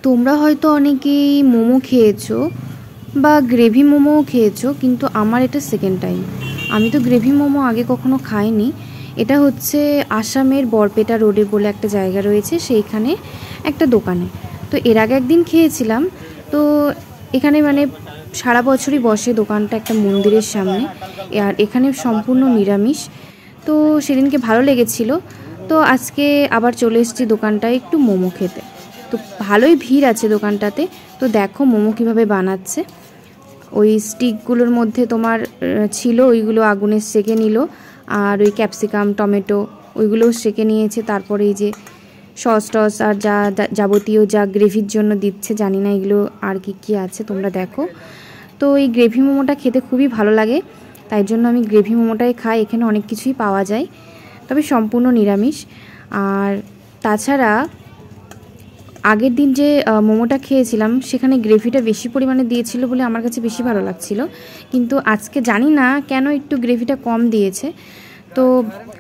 তোমরা হয়তো অনেকেই মোমো খেয়েছো বা গ্রেভি মোমোও খেয়েছো, কিন্তু আমার এটা সেকেন্ড টাইম। আমি তো গ্রেভি মোমো আগে কখনো খাইনি। এটা হচ্ছে আসামের বরপেটা রোডে বলে একটা জায়গা রয়েছে, সেইখানে একটা দোকানে। তো এর আগে একদিন খেয়েছিলাম। তো এখানে মানে সারা বছরই বসে দোকানটা একটা মন্দিরের সামনে, আর এখানে সম্পূর্ণ নিরামিষ। তো সেদিনকে ভালো লেগেছিল। তো আজকে আবার চলে এসেছি দোকানটায় একটু মোমো খেতে। তো ভালোই ভিড় আছে দোকানটাতে। তো দেখো মোমো কীভাবে বানাচ্ছে। ওই স্টিকগুলোর মধ্যে তোমার ছিল, ওইগুলো আগুনে সেঁকে নিল, আর ওই ক্যাপসিকাম টমেটো ওইগুলোও সেঁকে নিয়েছে। তারপরে এই যে সস টস আর যা যাবতীয় যা গ্রেভির জন্য দিচ্ছে, জানি না এগুলো আর কি কি আছে, তোমরা দেখো। তো এই গ্রেভি মোমোটা খেতে খুবই ভালো লাগে, তাই জন্য আমি গ্রেভি মোমোটাই খাই। এখানে অনেক কিছুই পাওয়া যায়, তবে সম্পূর্ণ নিরামিষ। আর তাছাড়া আগের দিন যে মোমোটা খেয়েছিলাম সেখানে গ্রেভিটা বেশি পরিমাণে দিয়েছিল বলে আমার কাছে বেশি ভালো লাগছিল, কিন্তু আজকে জানি না কেন একটু গ্রেভিটা কম দিয়েছে। তো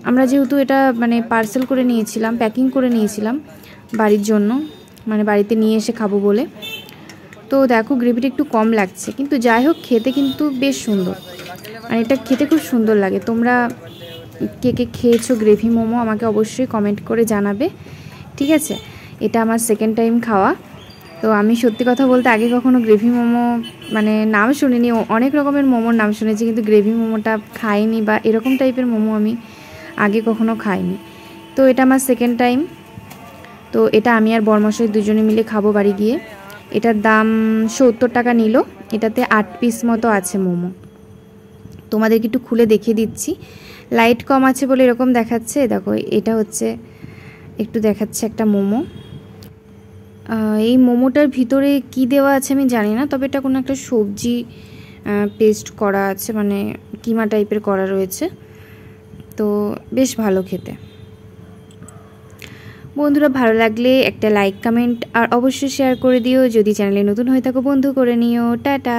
আমরা যেহেতু এটা মানে পার্সেল করে নিয়েছিলাম, প্যাকিং করে নিয়েছিলাম বাড়ির জন্য, মানে বাড়িতে নিয়ে এসে খাবো বলে। তো দেখো গ্রেভিটা একটু কম লাগছে, কিন্তু যাই হোক খেতে কিন্তু বেশ সুন্দর। আর এটা খেতে খুব সুন্দর লাগে। তোমরা কে কে খেয়েছো গ্রেভি মোমো আমাকে অবশ্যই কমেন্ট করে জানাবে, ঠিক আছে? এটা আমার সেকেন্ড টাইম খাওয়া। তো আমি সত্যি কথা বলতে আগে কখনো গ্রেভি মোমো মানে নাম শুনিনি। অনেক রকমের মোমোর নাম শুনেছি, কিন্তু গ্রেভি মোমোটা খাইনি, বা এরকম টাইপের মোমো আমি আগে কখনো খাইনি। তো এটা আমার সেকেন্ড টাইম। তো এটা আমি আর বরমশাই দুজনে মিলে খাবো বাড়ি গিয়ে। এটার দাম 70 টাকা নিল। এটাতে 8 পিস মতো আছে মোমো। তোমাদেরকে একটু খুলে দেখিয়ে দিচ্ছি। লাইট কম আছে বলে এরকম দেখাচ্ছে। দেখো এটা হচ্ছে একটু দেখাচ্ছে একটা মোমো। এই মোমোটার ভিতরে কি দেওয়া আছে আমি জানি না, তবে এটা কোনো একটা সবজি পেস্ট করা আছে, মানে কিমা টাইপের করা রয়েছে। তো বেশ ভালো খেতে। বন্ধুরা ভালো লাগলে একটা লাইক কমেন্ট আর অবশ্যই শেয়ার করে দিও। যদি চ্যানেলে নতুন হয়ে থাকো বন্ধু করে নিও। টাটা।